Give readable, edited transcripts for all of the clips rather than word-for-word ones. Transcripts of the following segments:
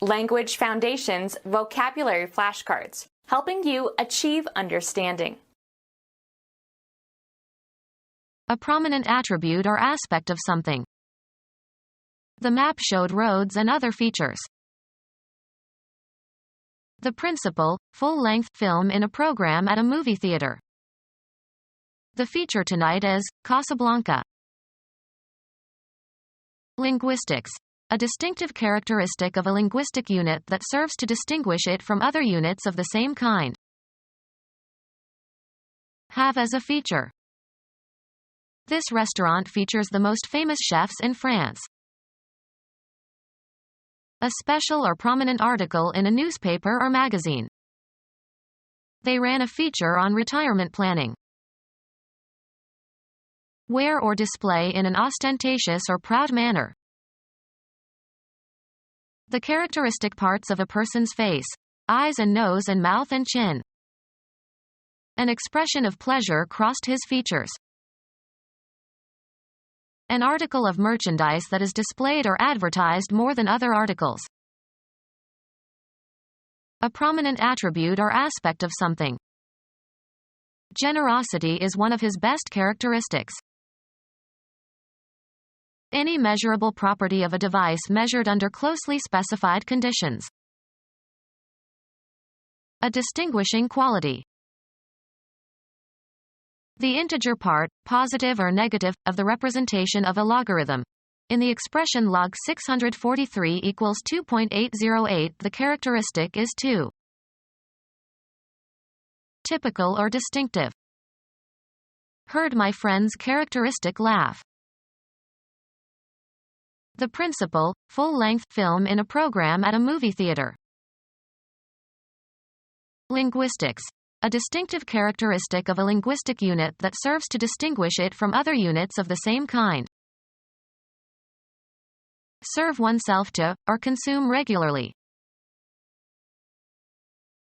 Language Foundations Vocabulary Flashcards, helping you achieve understanding. A prominent attribute or aspect of something. The map showed roads and other features. The principal, full-length film in a program at a movie theater. The feature tonight is Casablanca. Linguistics. A distinctive characteristic of a linguistic unit that serves to distinguish it from other units of the same kind. Have as a feature. This restaurant features the most famous chefs in France. A special or prominent article in a newspaper or magazine. They ran a feature on retirement planning. Wear or display in an ostentatious or proud manner. The characteristic parts of a person's face: eyes and nose and mouth and chin. An expression of pleasure crossed his features. An article of merchandise that is displayed or advertised more than other articles. A prominent attribute or aspect of something. Generosity is one of his best characteristics. Any measurable property of a device measured under closely specified conditions. A distinguishing quality. The integer part, positive or negative, of the representation of a logarithm. In the expression log 643 equals 2.808, the characteristic is 2. Typical or distinctive. Heard my friend's characteristic laugh. The principal, full-length film in a program at a movie theater. Linguistics. A distinctive characteristic of a linguistic unit that serves to distinguish it from other units of the same kind. Serve oneself to, or consume regularly.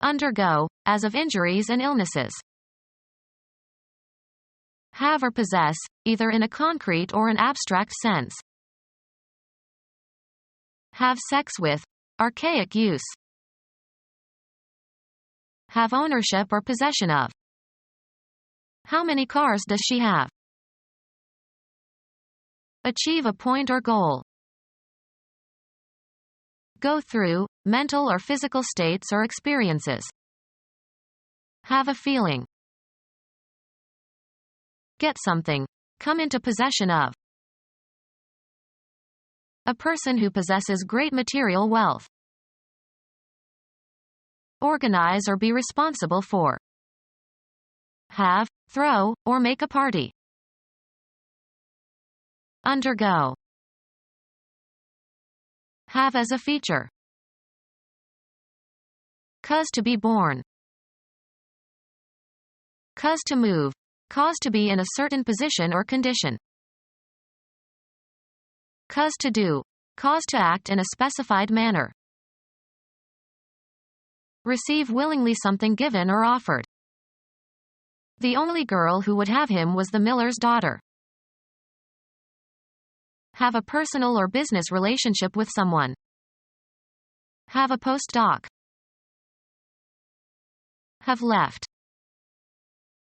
Undergo, as of injuries and illnesses. Have or possess, either in a concrete or an abstract sense. Have sex with, archaic use. Have ownership or possession of. How many cars does she have? Achieve a point or goal. Go through, mental or physical states or experiences. Have a feeling. Get something. Come into possession of. A person who possesses great material wealth. Organize or be responsible for. Have, throw, or make a party. Undergo. Have as a feature. Cause to be born. Cause to move. Cause to be in a certain position or condition. Cause to do. Cause to act in a specified manner. Receive willingly something given or offered. The only girl who would have him was the miller's daughter. Have a personal or business relationship with someone. Have a postdoc. Have left.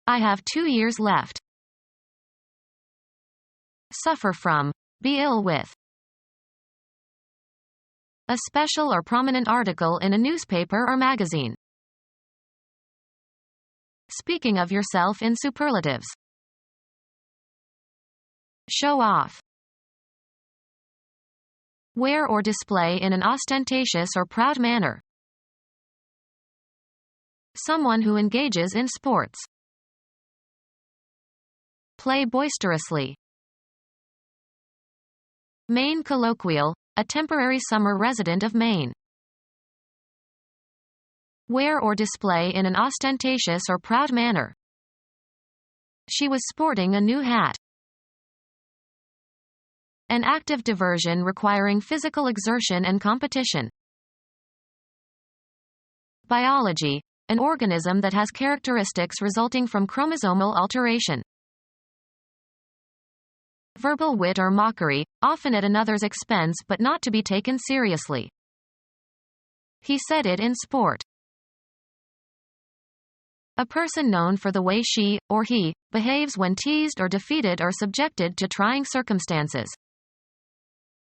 I have 2 years left. Suffer from. Be ill with. A special or prominent article in a newspaper or magazine. Speaking of yourself in superlatives. Show off. Wear or display in an ostentatious or proud manner. Someone who engages in sports. Play boisterously. Maine colloquial, a temporary summer resident of Maine. Wear or display in an ostentatious or proud manner. She was sporting a new hat. An active diversion requiring physical exertion and competition. Biology, an organism that has characteristics resulting from chromosomal alteration. Verbal wit or mockery, often at another's expense but not to be taken seriously. He said it in sport. A person known for the way she, or he, behaves when teased or defeated or subjected to trying circumstances.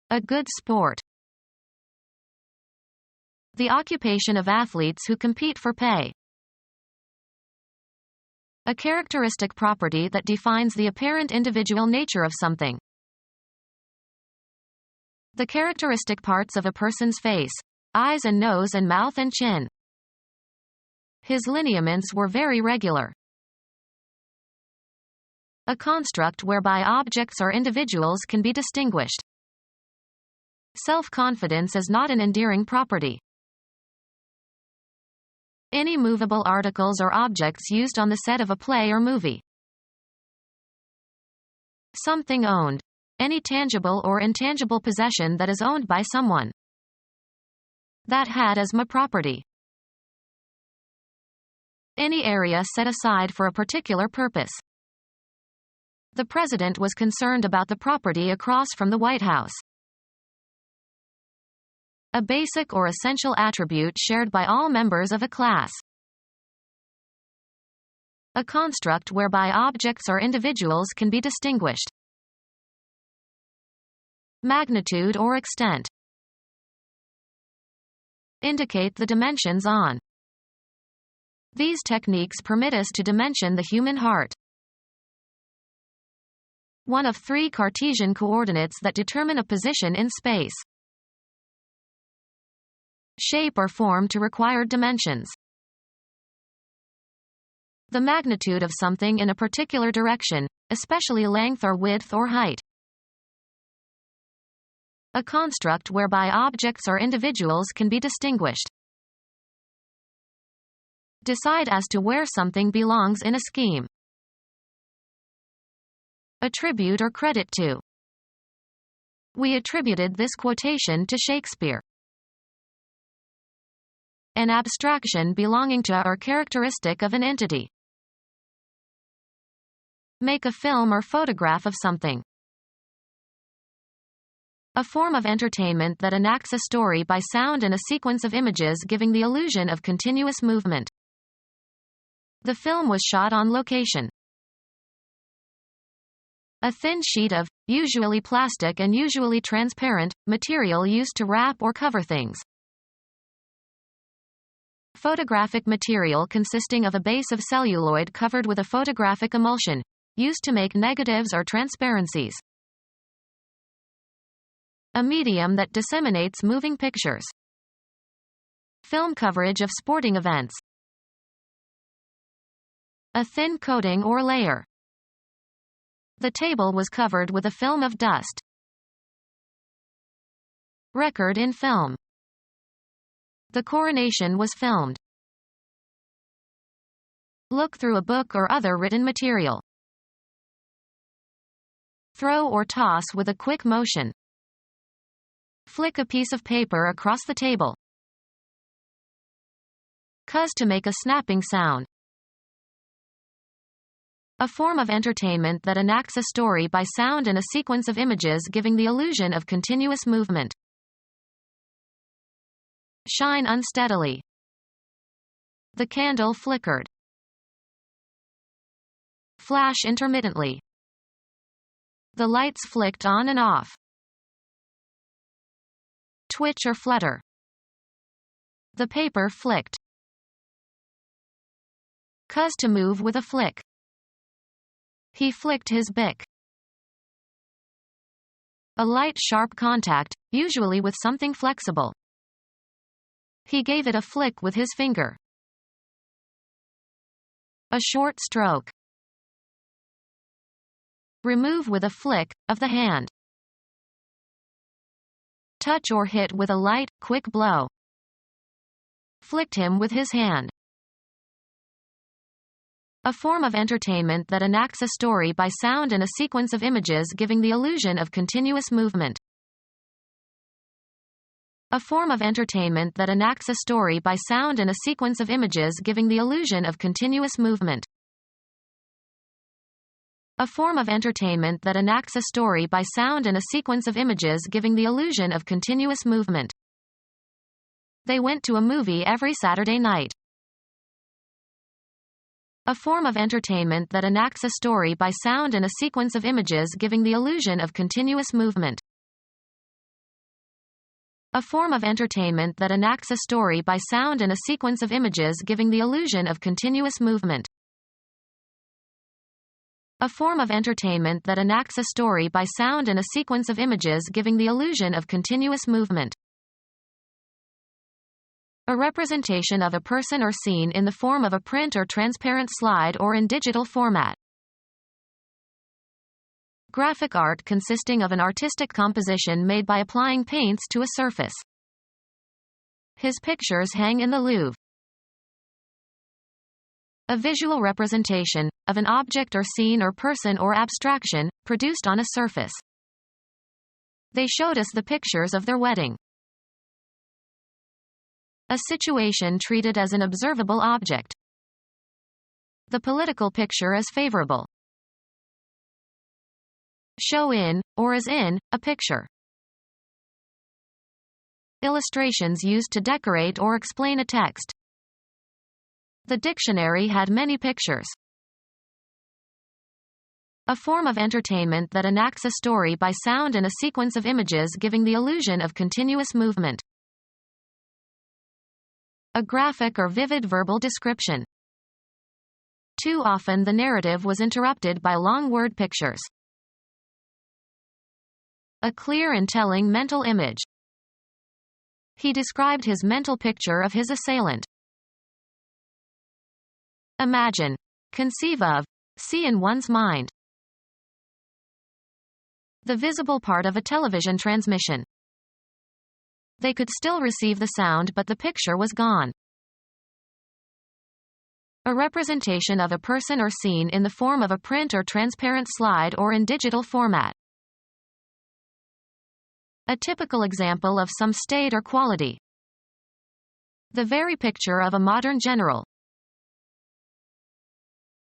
A good sport. The occupation of athletes who compete for pay. A characteristic property that defines the apparent individual nature of something. The characteristic parts of a person's face: eyes and nose and mouth and chin. His lineaments were very regular. A construct whereby objects or individuals can be distinguished. Self-confidence is not an endearing property. Any movable articles or objects used on the set of a play or movie. Something owned. Any tangible or intangible possession that is owned by someone. That had as my property. Any area set aside for a particular purpose. The president was concerned about the property across from the White House. A basic or essential attribute shared by all members of a class. A construct whereby objects or individuals can be distinguished. Magnitude or extent. Indicate the dimensions on. These techniques permit us to dimension the human heart. One of 3 Cartesian coordinates that determine a position in space. Shape or form to required dimensions. The magnitude of something in a particular direction, especially length or width or height. A construct whereby objects or individuals can be distinguished. Decide as to where something belongs in a scheme. Attribute or credit to. We attributed this quotation to Shakespeare. An abstraction belonging to or characteristic of an entity. Make a film or photograph of something. A form of entertainment that enacts a story by sound and a sequence of images giving the illusion of continuous movement. The film was shot on location. A thin sheet of, usually plastic and usually transparent, material used to wrap or cover things. Photographic material consisting of a base of celluloid covered with a photographic emulsion, used to make negatives or transparencies. A medium that disseminates moving pictures. Film coverage of sporting events. A thin coating or layer. The table was covered with a film of dust. Record in film. The coronation was filmed. Look through a book or other written material. Throw or toss with a quick motion. Flick a piece of paper across the table. Cuz to make a snapping sound. A form of entertainment that enacts a story by sound and a sequence of images giving the illusion of continuous movement. Shine unsteadily. The candle flickered. Flash intermittently. The lights flicked on and off. Twitch or flutter. The paper flicked. Cuz to move with a flick. He flicked his bic. A light sharp contact, usually with something flexible. He gave it a flick with his finger. A short stroke. Remove with a flick of the hand. Touch or hit with a light, quick blow. Flicked him with his hand. A form of entertainment that enacts a story by sound and a sequence of images giving the illusion of continuous movement. A form of entertainment that enacts a story by sound and a sequence of images giving the illusion of continuous movement. A form of entertainment that enacts a story by sound and a sequence of images giving the illusion of continuous movement. They went to a movie every Saturday night. A form of entertainment that enacts a story by sound and a sequence of images giving the illusion of continuous movement. A form of entertainment that enacts a story by sound and a sequence of images giving the illusion of continuous movement. A form of entertainment that enacts a story by sound and a sequence of images giving the illusion of continuous movement. A representation of a person or scene in the form of a print or transparent slide or in digital format. Graphic art consisting of an artistic composition made by applying paints to a surface. His pictures hang in the Louvre. A visual representation of an object or scene or person or abstraction produced on a surface. They showed us the pictures of their wedding. A situation treated as an observable object. The political picture is favorable. Show in, or as in, a picture. Illustrations used to decorate or explain a text. The dictionary had many pictures. A form of entertainment that enacts a story by sound and a sequence of images giving the illusion of continuous movement. A graphic or vivid verbal description. Too often the narrative was interrupted by long word pictures. A clear and telling mental image. He described his mental picture of his assailant. Imagine, conceive of, see in one's mind. The visible part of a television transmission. They could still receive the sound but the picture was gone. A representation of a person or scene in the form of a print or transparent slide or in digital format. A typical example of some state or quality. The very picture of a modern general.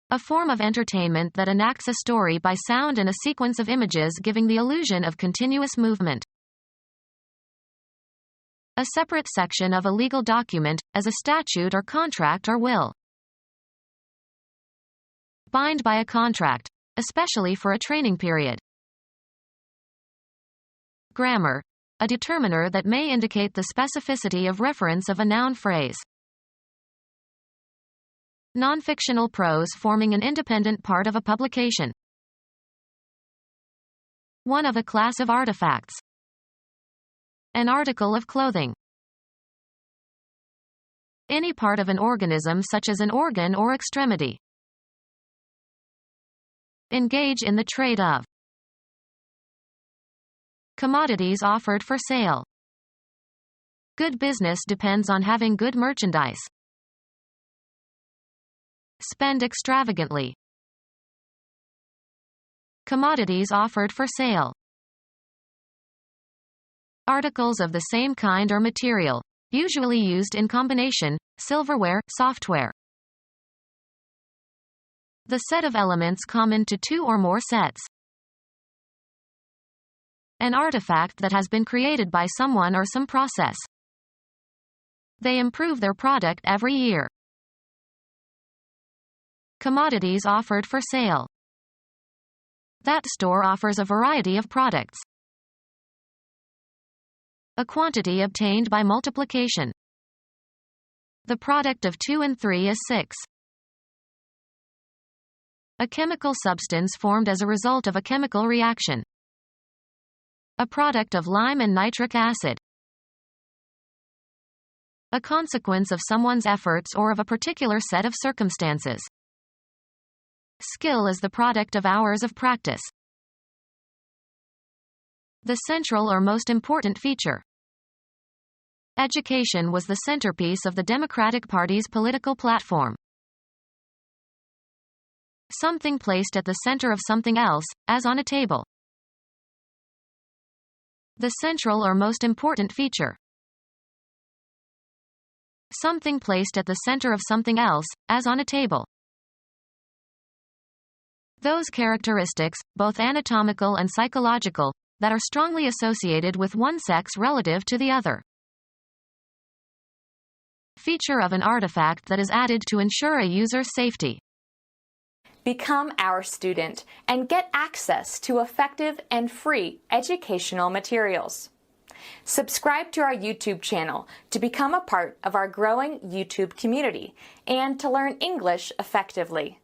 A form of entertainment that enacts a story by sound and a sequence of images giving the illusion of continuous movement. A separate section of a legal document, as a statute or contract or will. Bind by a contract, especially for a training period. Grammar. A determiner that may indicate the specificity of reference of a noun phrase. Non-fictional prose forming an independent part of a publication. One of a class of artifacts. An article of clothing. Any part of an organism such as an organ or extremity. Engage in the trade of. Commodities offered for sale. Good business depends on having good merchandise. Spend extravagantly. Commodities offered for sale. Articles of the same kind or material, usually used in combination, silverware, software. The set of elements common to two or more sets. An artifact that has been created by someone or some process. They improve their product every year. Commodities offered for sale. That store offers a variety of products. A quantity obtained by multiplication. The product of 2 and 3 is 6. A chemical substance formed as a result of a chemical reaction. A product of lime and nitric acid. A consequence of someone's efforts or of a particular set of circumstances. Skill is the product of hours of practice. The central or most important feature. Education was the centerpiece of the Democratic Party's political platform. Something placed at the center of something else, as on a table. The central or most important feature. Something placed at the center of something else, as on a table. Those characteristics, both anatomical and psychological, that are strongly associated with one sex relative to the other. feature of an artifact that is added to ensure a user's safety. Become our student and get access to effective and free educational materials. Subscribe to our YouTube channel to become a part of our growing YouTube community and to learn English effectively.